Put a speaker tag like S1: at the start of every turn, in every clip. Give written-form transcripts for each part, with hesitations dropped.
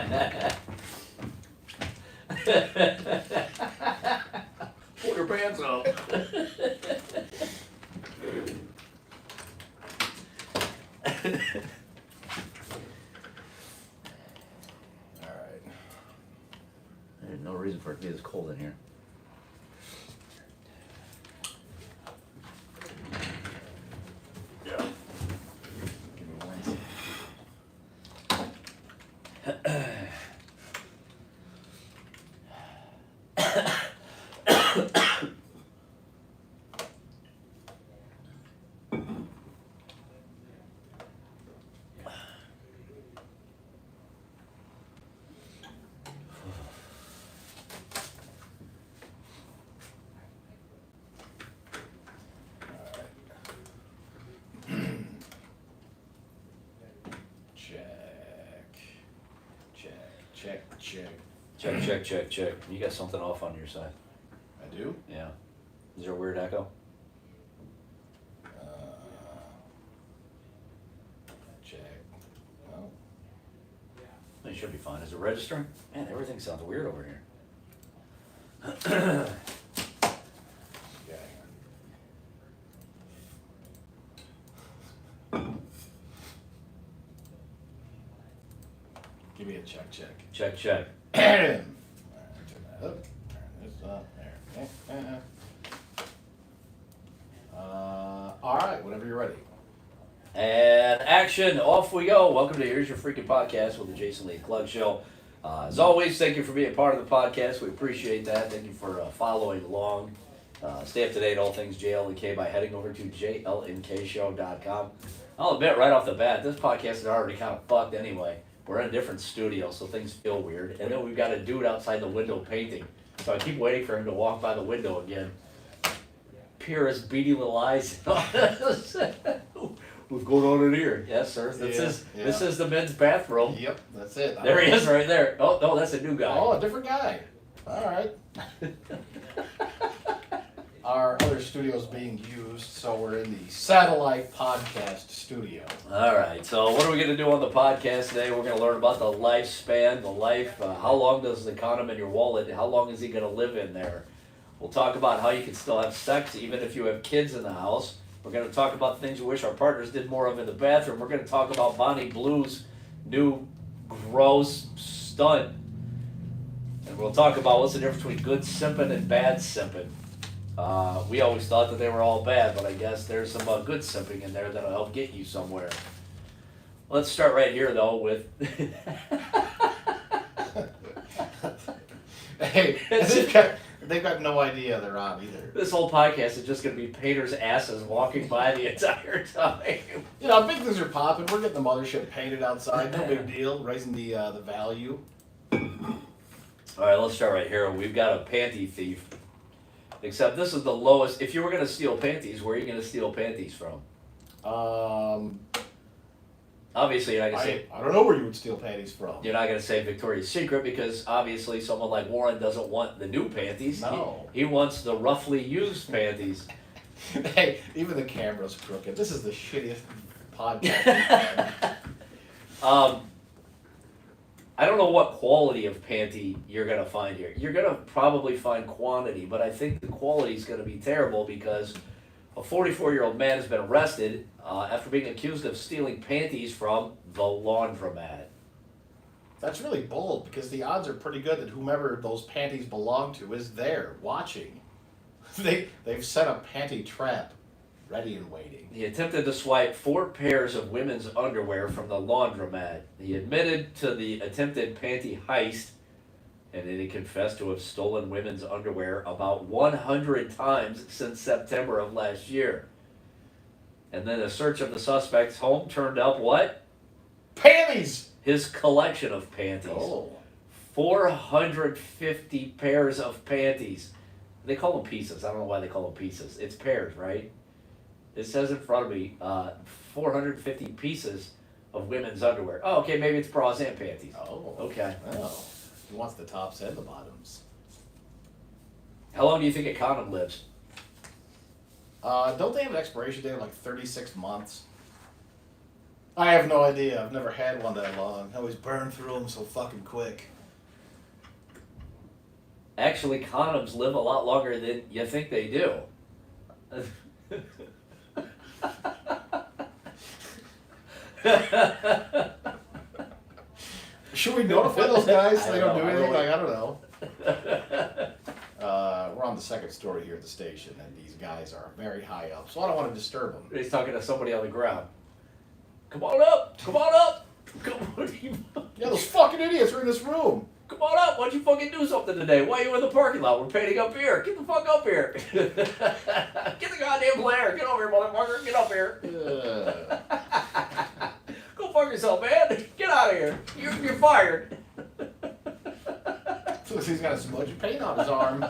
S1: Pull your pants up.
S2: Alright.
S1: There's no reason for it to be this cold in here. Yeah.
S2: Give me one second. Check.
S1: Check. You got something off on your side.
S2: I do?
S1: Yeah. Is there a weird echo?
S2: Check. No.
S1: You should be fine. Is it registering? Man, everything sounds weird over here.
S2: Yeah. Give me a check.
S1: Check.
S2: Alright, turn that up. Turn this up. There. Alright, whenever you're ready.
S1: And action, off we go. Welcome to Here's Your Freaking Podcast with the Jason Lee Klug Show. As always, thank you for being part of the podcast. We appreciate that. Thank you for following along. Stay up to date all things JLNK by heading over to jlnkshow.com. I'll admit right off the bat, this podcast is already kind of fucked anyway. We're in a different studio, so things feel weird. And then we've got a dude outside the window painting. So I keep waiting for him to walk by the window again. Peer his beady little eyes. What's going on in here? Yes, sir. This is the men's bathroom.
S2: Yep, that's it.
S1: There he is right there. Oh, no, that's a new guy.
S2: Oh, a different guy. Alright. Our other studio is being used, so we're in the satellite podcast studio.
S1: All right, so what are we going to do on the podcast today? We're going to learn about the lifespan, how long does the condom in your wallet, how long is he going to live in there? We'll talk about how you can still have sex even if you have kids in the house. We're going to talk about things we wish our partners did more of in the bathroom. We're going to talk about Bonnie Blue's new gross stunt. And we'll talk about what's the difference between good simping and bad simping. We always thought that they were all bad, but I guess there's some good simping in there that'll help get you somewhere. Let's start right here, though, with...
S2: Hey, they've got no idea they're on either.
S1: This whole podcast is just going to be painters' asses walking by the entire time.
S2: You know, big things are popping. We're getting the mothership painted outside. No big deal. Raising the value.
S1: All right, let's start right here. We've got a panty thief. Except this is the lowest. If you were going to steal panties, where are you going to steal panties from? Obviously, you're not going to say...
S2: I don't know where you would steal panties from.
S1: You're not going to say Victoria's Secret because obviously someone like Warren doesn't want the new panties.
S2: No.
S1: He wants the roughly used panties.
S2: Hey, even the camera's crooked. This is the shittiest podcast.
S1: I don't know what quality of panty you're going to find here. You're going to probably find quantity, but I think the quality is going to be terrible because a 44-year-old man has been arrested after being accused of stealing panties from the laundromat.
S2: That's really bold because the odds are pretty good that whomever those panties belong to is there watching. They've set a panty trap ready and waiting.
S1: He attempted to swipe 4 pairs of women's underwear from the laundromat. He admitted to the attempted panty heist, and then he confessed to have stolen women's underwear about 100 times since September of last year. And then a search of the suspect's home turned up what?
S2: Panties!
S1: His collection of panties.
S2: Oh.
S1: 450 pairs of panties. They call them pieces. I don't know why they call them pieces. It's pairs, right? It says in front of me, 450 pieces of women's underwear. Oh, okay, maybe it's bras and panties.
S2: Oh.
S1: Okay.
S2: Oh. He wants the tops and the bottoms.
S1: How long do you think a condom lives?
S2: Don't they have an expiration date of like 36 months? I have no idea. I've never had one that long. I always burn through them so fucking quick.
S1: Actually, condoms live a lot longer than you think they do.
S2: Should we notify those guys so they don't do
S1: I
S2: anything?
S1: really-
S2: Like, I don't know. We're on the second story here at the station, and these guys are very high up, so I don't want to disturb them.
S1: He's talking to somebody on the ground. Come on up! Come on up! Come on,
S2: Yeah, those fucking idiots are in this room.
S1: come on up! Why don't you fucking do something today? Why are you in the parking lot? We're painting up here. Get the fuck up here! Get the goddamn player! Get over here, motherfucker! Get up here! Go fuck yourself, man! Get out of here! You're fired!
S2: So he's got a smudge of paint on his arm.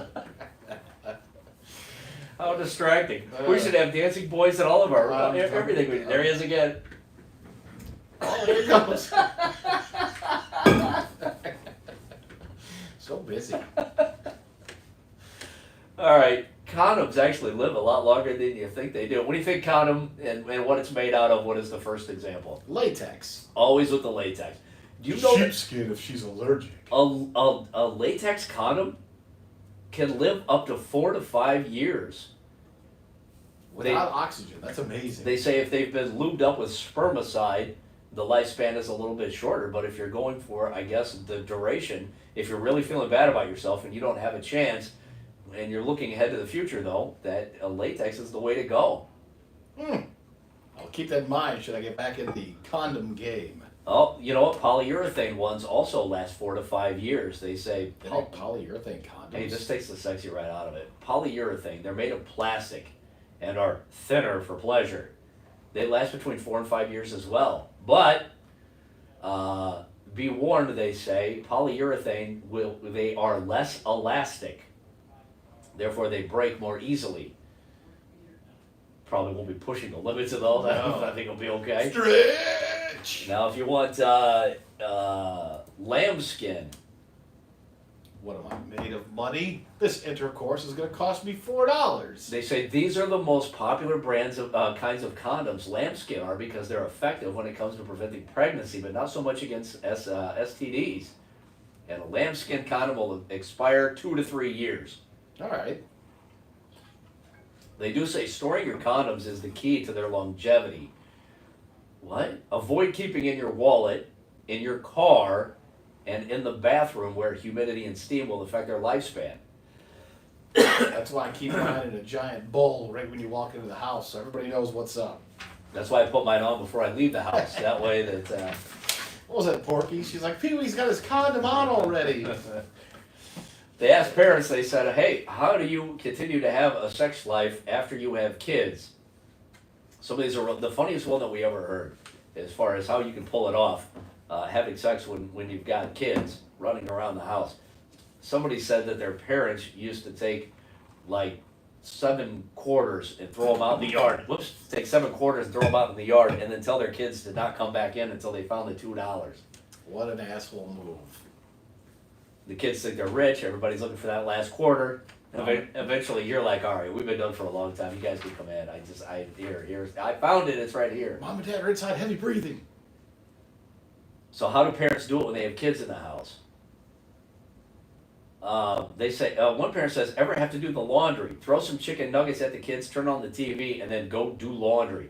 S1: How distracting. We should have dancing boys in all of our everything. We do. There he is again.
S2: Oh, there he goes. So busy.
S1: All right. Condoms actually live a lot longer than you think they do. What do you think condom and what it's made out of? What is the first example?
S2: Latex.
S1: Always with the latex. Do you know that
S2: Sheepskin if she's allergic.
S1: a latex condom can live up to 4 to 5 years?
S2: Without oxygen. That's amazing.
S1: They say if they've been lubed up with spermicide, the lifespan is a little bit shorter. But if you're going for, I guess, the duration, if you're really feeling bad about yourself and you don't have a chance, and you're looking ahead to the future, though, that latex is the way to go.
S2: I'll keep that in mind should I get back in the condom game.
S1: Oh, you know what? Polyurethane ones also last 4 to 5 years. They say,
S2: They make polyurethane condoms.
S1: hey, this takes the sexy right out of it. Polyurethane, they're made of plastic and are thinner for pleasure. They last between 4 and 5 years as well. But be warned, they say, polyurethane they are less elastic. Therefore, they break more easily. Probably won't be pushing the limits of those.
S2: No.
S1: I think it'll be okay.
S2: Stretch!
S1: Now, if you want lambskin,
S2: What am I, made of money? This intercourse is going to cost me $4.
S1: they say these are the most popular brands of kinds of condoms. Lambskin are because they're effective when it comes to preventing pregnancy, but not so much against STDs. And a lambskin condom will expire 2 to 3 years.
S2: All right.
S1: They do say storing your condoms is the key to their longevity. What? Avoid keeping in your wallet, in your car, and in the bathroom where humidity and steam will affect their lifespan.
S2: That's why I keep mine in a giant bowl right when you walk into the house so everybody knows what's up.
S1: That's why I put mine on before I leave the house. That way that...
S2: What was that, Porky? She's like, Pee-wee's got his condom on already.
S1: They asked parents, they said, hey, how do you continue to have a sex life after you have kids? Some of these are the funniest one that we ever heard as far as how you can pull it off, having sex when you've got kids running around the house. Somebody said that their parents used to take like 7 quarters and throw them out in the yard. Whoops, take 7 quarters and throw them out in the yard and then tell their kids to not come back in until they found the $2.
S2: What an asshole move.
S1: The kids think they're rich, everybody's looking for that last quarter. Eventually you're like, all right, we've been done for a long time, you guys can come in. I found it, it's right here.
S2: Mom and Dad are inside, heavy breathing.
S1: So how do parents do it when they have kids in the house? They say, one parent says, ever have to do the laundry? Throw some chicken nuggets at the kids, turn on the TV, and then go do laundry.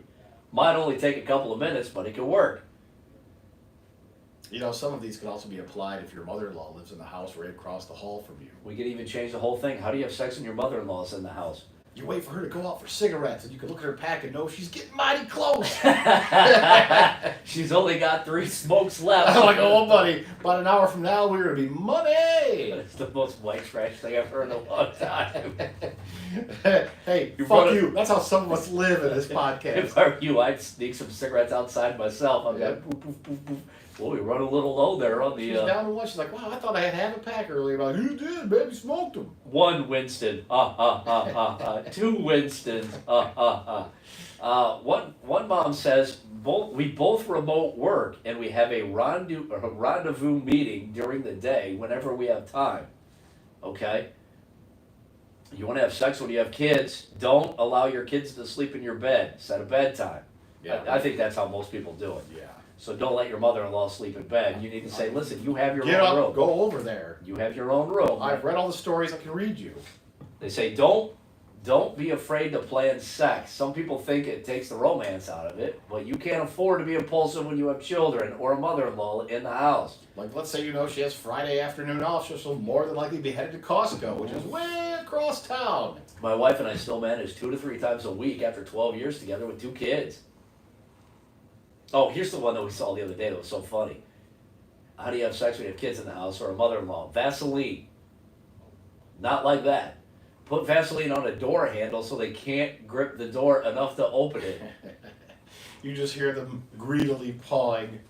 S1: Might only take a couple of minutes, but it can work.
S2: You know, some of these could also be applied if your mother-in-law lives in the house right across the hall from you.
S1: We could even change the whole thing. How do you have sex when your mother-in-law's in the house?
S2: You wait for her to go out for cigarettes, and you can look at her pack and know she's getting mighty close.
S1: She's only got 3 smokes left.
S2: I'm like, oh, buddy, about an hour from now, we're going to be money.
S1: It's the most white trash thing I've heard in a long time.
S2: Hey,
S1: You
S2: fuck
S1: brought
S2: you. That's how some of us live in this podcast.
S1: If I were you, I'd sneak some cigarettes outside myself. I'd be
S2: Yeah.
S1: like, poof, poof, poof, poof. Well, we run a little low there on
S2: She's
S1: the
S2: down to one. She's like, wow, I thought I had half a pack earlier. I'm like, you did, baby, smoked them.
S1: 1 Winston. 2 Winstons. One mom says we both remote work and we have a rendezvous meeting during the day whenever we have time. Okay. You want to have sex when you have kids? Don't allow your kids to sleep in your bed. Set a bedtime.
S2: Yeah.
S1: I think that's how most people do it.
S2: Yeah.
S1: So don't let your mother-in-law sleep in bed. You need to say, listen, you have your
S2: Get
S1: own
S2: up,
S1: room.
S2: go over there.
S1: You have your own room.
S2: I've read all the stories. I can read you.
S1: They say don't be afraid to plan sex. Some people think it takes the romance out of it, but you can't afford to be impulsive when you have children or a mother-in-law in the house.
S2: Like, let's say she has Friday afternoon off, she'll more than likely be headed to Costco, which is way across town.
S1: My wife and I still manage 2 to 3 times a week after 12 years together with 2 kids. Oh, here's the one that we saw the other day that was so funny. How do you have sex when you have kids in the house or a mother-in-law? Vaseline. Not like that. Put Vaseline on a door handle so they can't grip the door enough to open it.
S2: You just hear them greedily pawing.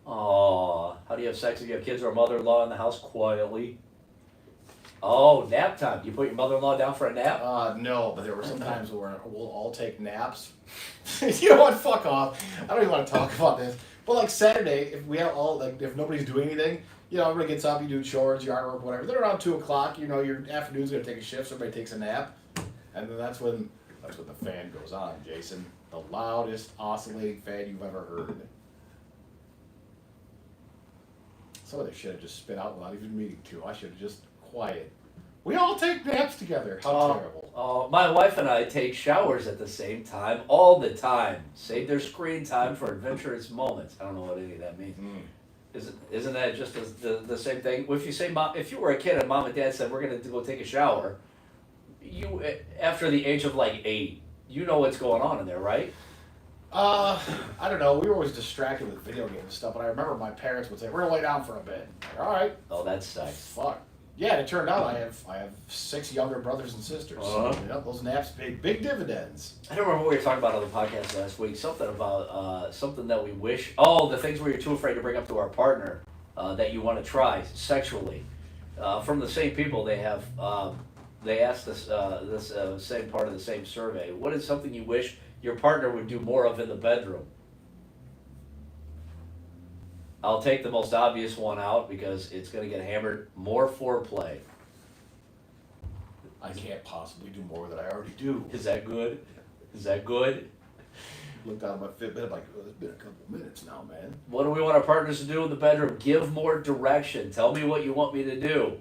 S1: Aw, how do you have sex if you have kids or a mother-in-law in the house quietly? Oh, nap time. Do you put your mother-in-law down for a nap?
S2: No, but there were some times where we'll all take naps. You know what? Fuck off. I don't even want to talk about this. But like Saturday, if we have if nobody's doing anything, everybody gets up, you do chores, yard work, whatever. Then around 2 o'clock, your afternoon's gonna take a shift, so everybody takes a nap, and then that's when the fan goes on, Jason. The loudest oscillating fan you've ever heard. Some of this shit I just spit out without even meaning to. I should have just quiet. We all take naps together. How terrible.
S1: My wife and I take showers at the same time all the time. Save their screen time for adventurous moments. I don't know what any of that means. Isn't that just the same thing? If you say, if you were a kid and mom and dad said we're gonna go take a shower, you after the age of like 8, you know what's going on in there, right?
S2: I don't know. We were always distracted with video games and stuff, but I remember my parents would say, "We're gonna lay down for a bit." Like, all right.
S1: Oh, that's nice.
S2: Fuck. Yeah, and it turned out I have 6 younger brothers and sisters.
S1: Uh-huh.
S2: Those naps pay big dividends.
S1: I don't remember what we were talking about on the podcast last week. Something about something that we wish. Oh, the things where you're too afraid to bring up to our partner that you want to try sexually. From the same people, they have they asked this same part of the same survey. What is something you wish your partner would do more of in the bedroom? I'll take the most obvious one out because it's going to get hammered. More foreplay.
S2: I can't possibly do more than I already do.
S1: Is that good? Is that good?
S2: Looked down at my Fitbit, I'm like, oh, it's been a couple minutes now, man.
S1: What do we want our partners to do in the bedroom? Give more direction. Tell me what you want me to do.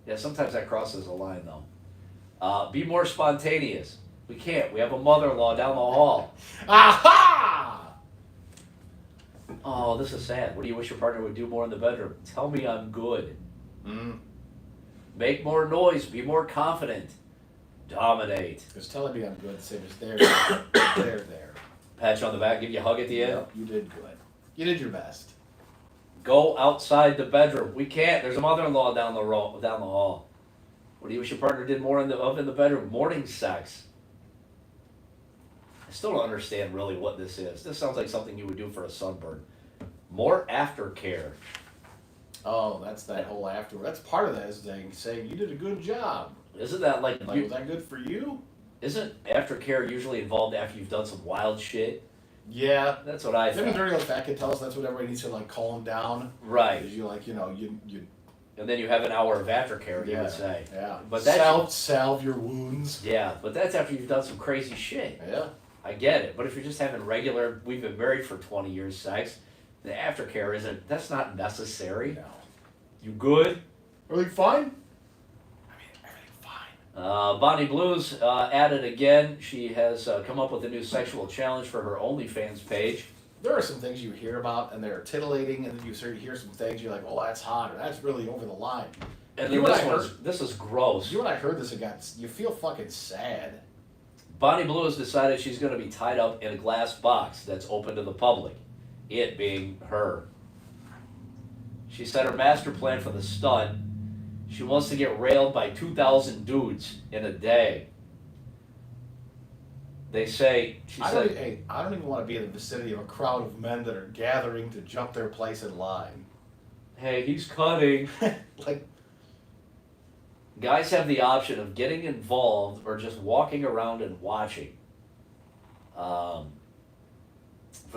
S1: Yeah, sometimes that crosses a line, though. Be more spontaneous. We can't. We have a mother-in-law down the hall.
S2: Aha!
S1: Oh, this is sad. What do you wish your partner would do more in the bedroom? Tell me I'm good. Make more noise. Be more confident. Dominate.
S2: Because telling me I'm good, the same as there. There.
S1: Pat you on the back. Give you a hug at the end.
S2: Yep, you did good. You did your best.
S1: Go outside the bedroom. We can't. There's a mother-in-law down the hall. What do you wish your partner did more in the bedroom? Morning sex. I still don't understand really what this is. This sounds like something you would do for a sunburn. More aftercare.
S2: Oh, that's that whole after. That's part of that is saying you did a good job.
S1: Isn't that
S2: was that good for you?
S1: Isn't aftercare usually involved after you've done some wild shit?
S2: Yeah.
S1: That's what I
S2: Maybe
S1: think.
S2: Dirty Old Fat Kid tell us that's what everybody needs to calm down.
S1: Right.
S2: Because you
S1: And then you have an hour of aftercare, you would say.
S2: Yeah.
S1: But that's
S2: salve your wounds.
S1: Yeah, but that's after you've done some crazy shit.
S2: Yeah.
S1: I get it. But if you're just having regular, we've been married for 20 years sex, the aftercare that's not necessary.
S2: No.
S1: You good?
S2: Everything fine? I mean, everything fine.
S1: Bonnie Blues at it again. She has come up with a new sexual challenge for her OnlyFans page.
S2: There are some things you hear about and they're titillating, and then you hear some things you're like, oh, that's hot, or that's really over the line.
S1: And then this is gross.
S2: When I heard this again, you feel fucking sad.
S1: Bonnie Blue has decided she's going to be tied up in a glass box that's open to the public, it being her. She said her master plan for the stunt, she wants to get railed by 2,000 dudes in a day. They say,
S2: I don't even want to be in the vicinity of a crowd of men that are gathering to jump their place in line.
S1: hey, he's cutting.
S2: Like,
S1: Guys have the option of getting involved or just walking around and watching. For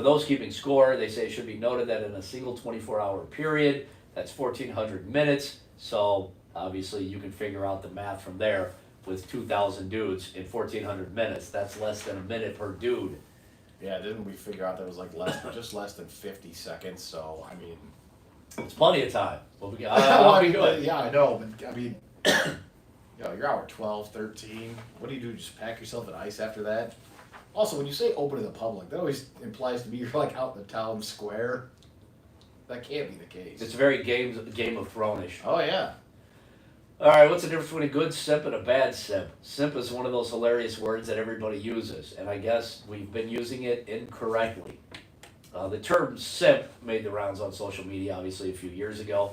S1: those keeping score, they say it should be noted that in a single 24-hour period, that's 1,400 minutes. So obviously you can figure out the math from there. with 2,000 dudes in 1,400 minutes. That's less than a minute per dude.
S2: Yeah, didn't we figure out that was like just less than 50 seconds? So I mean,
S1: It's plenty of time. Well,
S2: well,
S1: I'll
S2: I
S1: be
S2: mean,
S1: good.
S2: yeah, I know, but I mean, you're hour 12, 13. What do you do? Just pack yourself in ice after that? Also, when you say open to the public, that always implies to me you're like out in the town square. That can't be the case.
S1: It's very Game of Thrones-ish.
S2: Oh yeah.
S1: All right, what's the difference between a good simp and a bad simp? Simp is one of those hilarious words that everybody uses, and I guess we've been using it incorrectly. The term simp made the rounds on social media, obviously, a few years ago.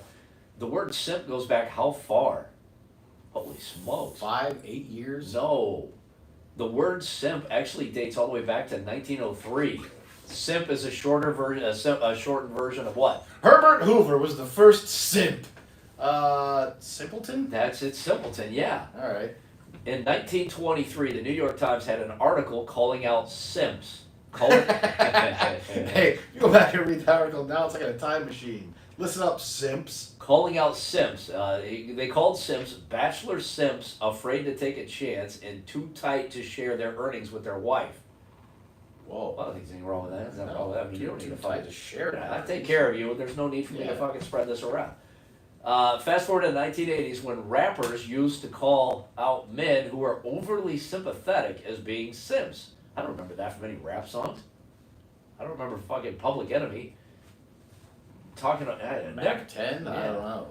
S1: The word simp goes back how far? Holy smokes.
S2: 5, 8 years.
S1: No. The word simp actually dates all the way back to 1903. Simp is a shortened version of what?
S2: Herbert Hoover was the first simp. Simpleton?
S1: That's it, simpleton, yeah.
S2: All right.
S1: In 1923, the New York Times had an article calling out simps. Calling,
S2: Hey, you go back and read the article now, it's like a time machine. Listen up, simps.
S1: calling out simps. They called simps bachelor simps afraid to take a chance and too tight to share their earnings with their wife.
S2: Whoa.
S1: Well, I don't think there's anything wrong with that. There's nothing wrong with that. I mean, you don't need to
S2: fight
S1: fight.
S2: to share
S1: Yeah, I
S2: that.
S1: take care of you. There's no need for me to
S2: Yeah.
S1: fucking spread this around. Fast forward to the 1980s when rappers used to call out men who were overly sympathetic as being simps. I don't remember that from any rap songs. I don't remember fucking Public Enemy talking about
S2: Mac 10? I
S1: Yeah.
S2: don't know.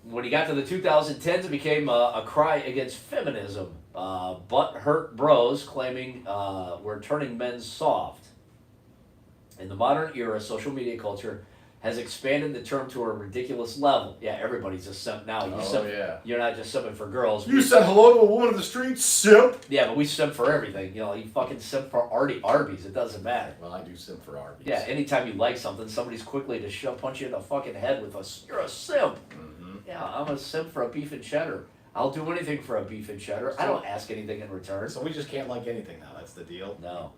S1: When you got to the 2010s, it became a cry against feminism. Butt-hurt bros claiming we're turning men soft. In the modern era, social media culture has expanded the term to a ridiculous level. Yeah, everybody's a simp now.
S2: Yeah.
S1: You're not just simping for girls.
S2: You said hello to a woman in the street, simp.
S1: Yeah, but we simp for everything. You know, you fucking simp for Arby's. It doesn't matter.
S2: Well, I do simp for Arby's.
S1: Yeah, anytime you like something, somebody's quickly to punch you in the fucking head with you're a simp.
S2: Mm-hmm.
S1: Yeah, I'm a simp for a beef and cheddar. I'll do anything for a beef and cheddar. I don't ask anything in return.
S2: So we just can't like anything now. That's the deal.
S1: No.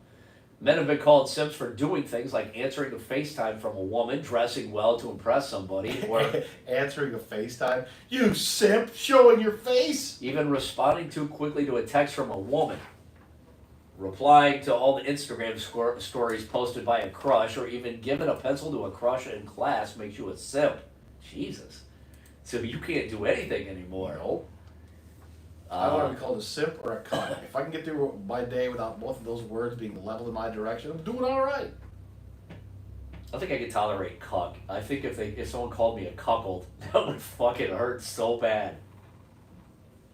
S1: Men have been called simps for doing things like answering a FaceTime from a woman, dressing well to impress somebody, or
S2: Answering a FaceTime. You simp, showing your face.
S1: even responding too quickly to a text from a woman. Replying to all the Instagram stories posted by a crush, or even giving a pencil to a crush in class makes you a simp. Jesus. So you can't do anything anymore.
S2: Nope. I want to be called a simp or a cunt. If I can get through my day without both of those words being leveled in my direction, I'm doing all right.
S1: I think I could tolerate cuck. I think if someone called me a cuckold, that would fucking hurt so bad.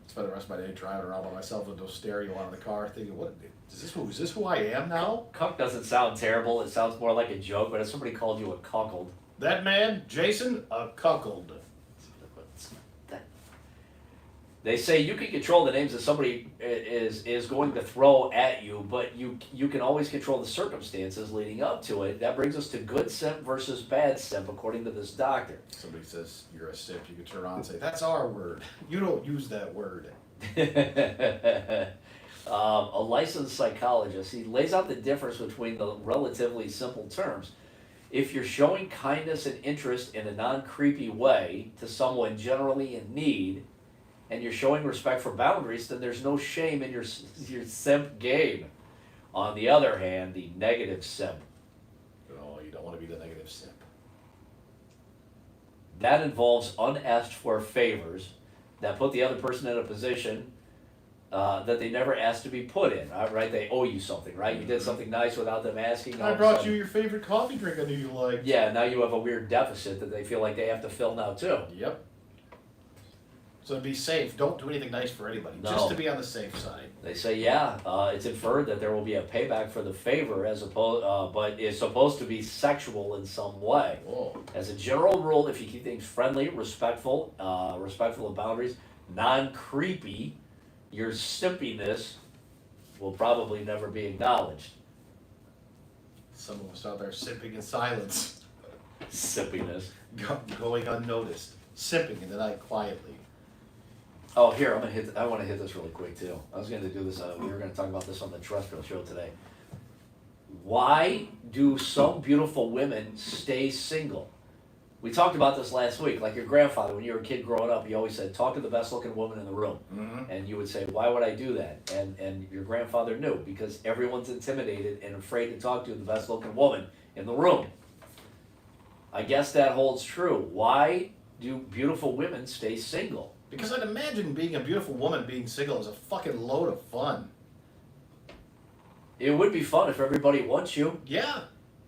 S2: Spend the rest of my day driving around by myself with no stereo on in the car, thinking, "What is this who I am now?"
S1: Cuck doesn't sound terrible. It sounds more like a joke. But if somebody called you a cuckold,
S2: That man, Jason, a cuckold.
S1: they say you can control the names that somebody is going to throw at you, but you can always control the circumstances leading up to it. That brings us to good simp versus bad simp, according to this doctor.
S2: Somebody says you're a simp, you can turn around and say, "That's our word. You don't use that word."
S1: A licensed psychologist, he lays out the difference between the relatively simple terms. If you're showing kindness and interest in a non-creepy way to someone generally in need, and you're showing respect for boundaries, then there's no shame in your simp game. On the other hand, the negative simp,
S2: No, you don't want to be the negative simp.
S1: that involves unasked for favors that put the other person in a position that they never asked to be put in, right? They owe you something, right? You did something nice without them asking. all
S2: I
S1: of a
S2: brought
S1: sudden-
S2: you your favorite coffee drink I knew you liked.
S1: Yeah, now you have a weird deficit that they feel like they have to fill now too.
S2: Yep. So to be safe, don't do anything nice for anybody,
S1: No.
S2: just to be on the safe side.
S1: They say, yeah, it's inferred that there will be a payback for the favor, but it's supposed to be sexual in some way.
S2: Whoa.
S1: As a general rule, if you keep things friendly, respectful of boundaries, non-creepy, your simpiness will probably never be acknowledged.
S2: Someone was out there simping in silence,
S1: Simpiness.
S2: going unnoticed, sipping in the night quietly.
S1: Oh, here, I want to hit this really quick too. I was going to do this. We were going to talk about this on the terrestrial show today. Why do some beautiful women stay single? We talked about this last week. Like your grandfather, when you were a kid growing up, he always said, "Talk to the best looking woman in the room."
S2: Mm-hmm.
S1: And you would say, "Why would I do that?" And your grandfather knew, because everyone's intimidated and afraid to talk to the best looking woman in the room. I guess that holds true. Why do beautiful women stay single?
S2: Because I'd imagine being a beautiful woman being single is a fucking load of fun.
S1: It would be fun if everybody wants you,
S2: Yeah.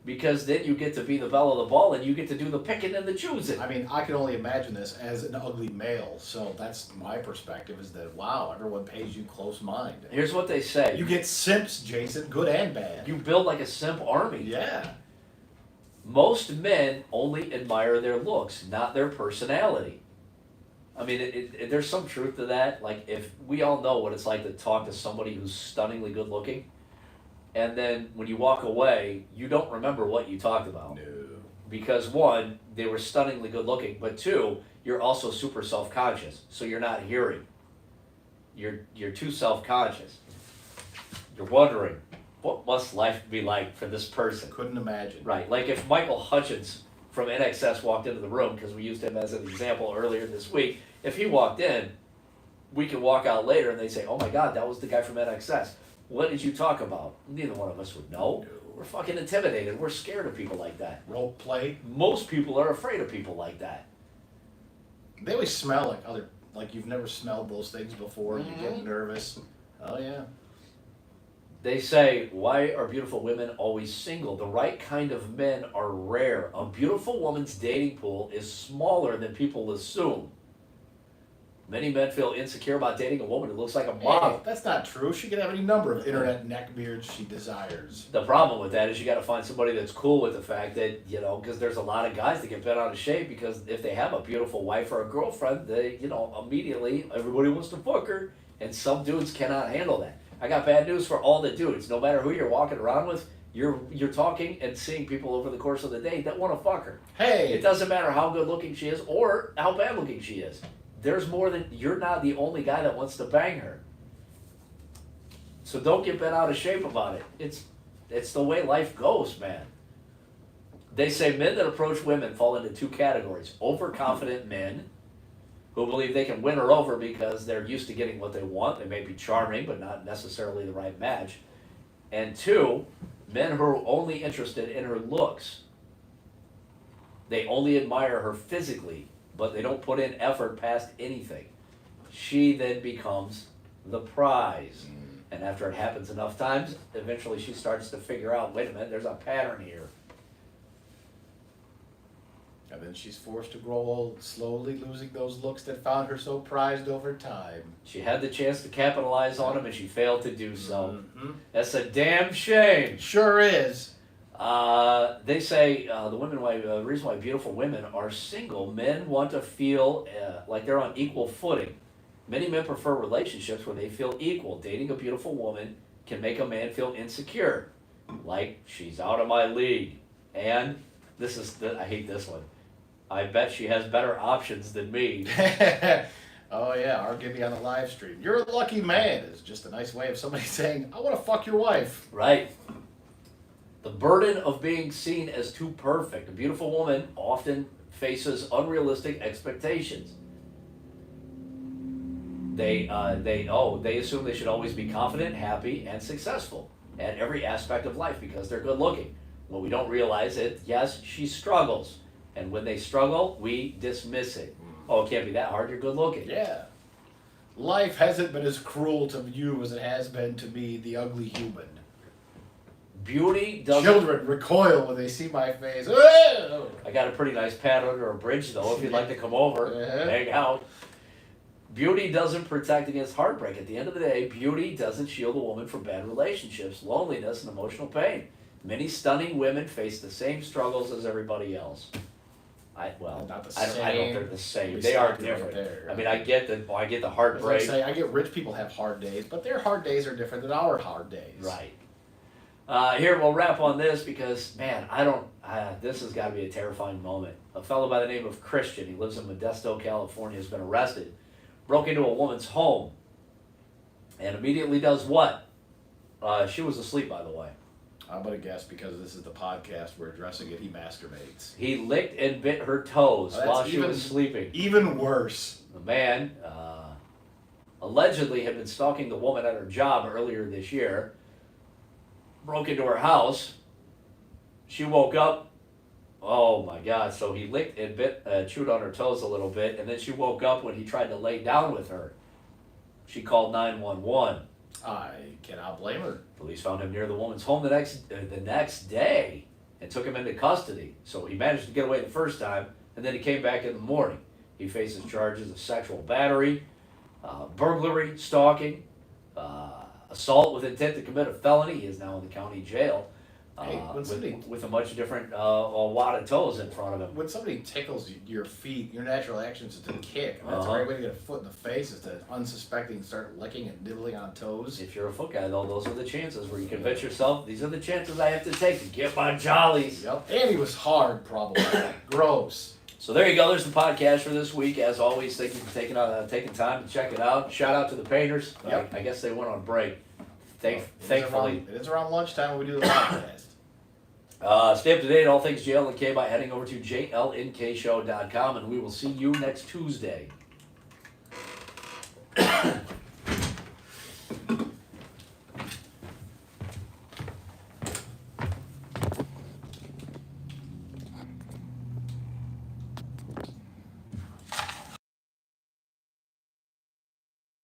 S1: because then you get to be the belle of the ball and you get to do the picking and the choosing.
S2: I mean, I can only imagine this as an ugly male, so that's my perspective, is that, wow, everyone pays you close mind.
S1: Here's what they say.
S2: You get simps, Jason, good and bad.
S1: You build like a simp army.
S2: Yeah.
S1: Most men only admire their looks, not their personality. I mean, there's some truth to that. Like, if we all know what it's like to talk to somebody who's stunningly good looking, and then when you walk away, you don't remember what you talked about.
S2: No.
S1: Because one, they were stunningly good looking, but two, you're also super self-conscious, so you're not hearing. You're too self-conscious. You're wondering, what must life be like for this person?
S2: Couldn't imagine.
S1: Right, like if Michael Hutchins from NXS walked into the room, because we used him as an example earlier this week, if he walked in, we could walk out later and they'd say, "Oh my God, that was the guy from NXS. What did you talk about?" Neither one of us would know.
S2: No.
S1: We're fucking intimidated. We're scared of people like that.
S2: Role play.
S1: Most people are afraid of people like that.
S2: They always smell like other, like you've never smelled those things before.
S1: Mhm.
S2: You get nervous. Oh yeah.
S1: They say, why are beautiful women always single? The right kind of men are rare. A beautiful woman's dating pool is smaller than people assume. Many men feel insecure about dating a woman who looks like a
S2: Hey,
S1: model.
S2: that's not true. She can have any number of internet neckbeards she desires.
S1: The problem with that is you got to find somebody that's cool with the fact that, you know, because there's a lot of guys that get bent out of shape because if they have a beautiful wife or a girlfriend, they, you know, immediately everybody wants to fuck her, and some dudes cannot handle that. I got bad news for all the dudes. No matter who you're walking around with, you're talking and seeing people over the course of the day that want to fuck her.
S2: Hey.
S1: It doesn't matter how good looking she is or how bad looking she is. There's more than, you're not the only guy that wants to bang her. So don't get bent out of shape about it. It's the way life goes, man. They say men that approach women fall into two categories. Overconfident men who believe they can win her over because they're used to getting what they want. They may be charming, but not necessarily the right match. And two, men who are only interested in her looks. They only admire her physically, but they don't put in effort past anything. She then becomes the prize. And after it happens enough times, eventually she starts to figure out, wait a minute, there's a pattern here.
S2: And then she's forced to grow old, slowly losing those looks that found her so prized over time.
S1: She had the chance to capitalize on them and she failed to do so.
S2: Mm-hmm.
S1: That's a damn shame.
S2: Sure is.
S1: They say the reason why beautiful women are single, men want to feel like they're on equal footing. Many men prefer relationships where they feel equal. Dating a beautiful woman can make a man feel insecure, like she's out of my league. And I hate this one. I bet she has better options than me.
S2: Oh yeah, or give me on the live stream. You're a lucky man is just a nice way of somebody saying, I want to fuck your wife.
S1: Right. The burden of being seen as too perfect. A beautiful woman often faces unrealistic expectations. They assume they should always be confident, happy, and successful at every aspect of life because they're good looking. What we don't realize is, yes, she struggles. And when they struggle, we dismiss it. Oh, it can't be that hard, you're good looking.
S2: Yeah. Life hasn't been as cruel to you as it has been to me, the ugly human.
S1: Beauty doesn't...
S2: Children recoil when they see my face. Oh!
S1: I got a pretty nice pad under a bridge, though, if you'd like to come over, hang out. Beauty doesn't protect against heartbreak. At the end of the day, beauty doesn't shield a woman from bad relationships, loneliness, and emotional pain. Many stunning women face the same struggles as everybody else.
S2: Not the
S1: I don't
S2: same.
S1: think they're the same.
S2: We
S1: They are
S2: stopped right
S1: different.
S2: there.
S1: I mean, I get the
S2: As I
S1: heartbreak.
S2: say, I get rich people have hard days, but their hard days are different than our hard days.
S1: Right. Here, we'll wrap on this because, man, this has got to be a terrifying moment. A fellow by the name of Christian, he lives in Modesto, California, has been arrested, broke into a woman's home, and immediately does what? She was asleep, by the way.
S2: I'm gonna guess because this is the podcast we're addressing it. He masturbates.
S1: He licked and bit her toes
S2: That's
S1: while she
S2: even-
S1: was sleeping.
S2: Even worse.
S1: The man allegedly had been stalking the woman at her job earlier this year, broke into her house. She woke up. Oh my God. So he licked and bit, chewed on her toes a little bit, and then she woke up when he tried to lay down with her. She called 911.
S2: I cannot blame her.
S1: Police found him near the woman's home the next day and took him into custody. So he managed to get away the first time, and then he came back in the morning. He faces charges of sexual battery, burglary, stalking, assault with intent to commit a felony. He is now in the county jail
S2: Hey, when somebody-
S1: with a much different wad of toes in front of him.
S2: When somebody tickles your feet, your natural action is to kick. And that's
S1: Uh-huh.
S2: a great way to get a foot in the face is to unsuspecting start licking and nibbling on toes.
S1: If you're a foot guy, though, those are the chances where you convince yourself, these are the chances I have to take to get my jollies.
S2: Yep. And he was hard, probably. Gross.
S1: So there you go. There's the podcast for this week. As always, thank you for taking time to check it out. Shout out to the painters.
S2: Yep.
S1: I guess they went on break.
S2: It
S1: Thankfully.
S2: is around lunchtime when we do the podcast.
S1: Stay up to date on all things JLNK by heading over to jlnkshow.com, and we will see you next Tuesday.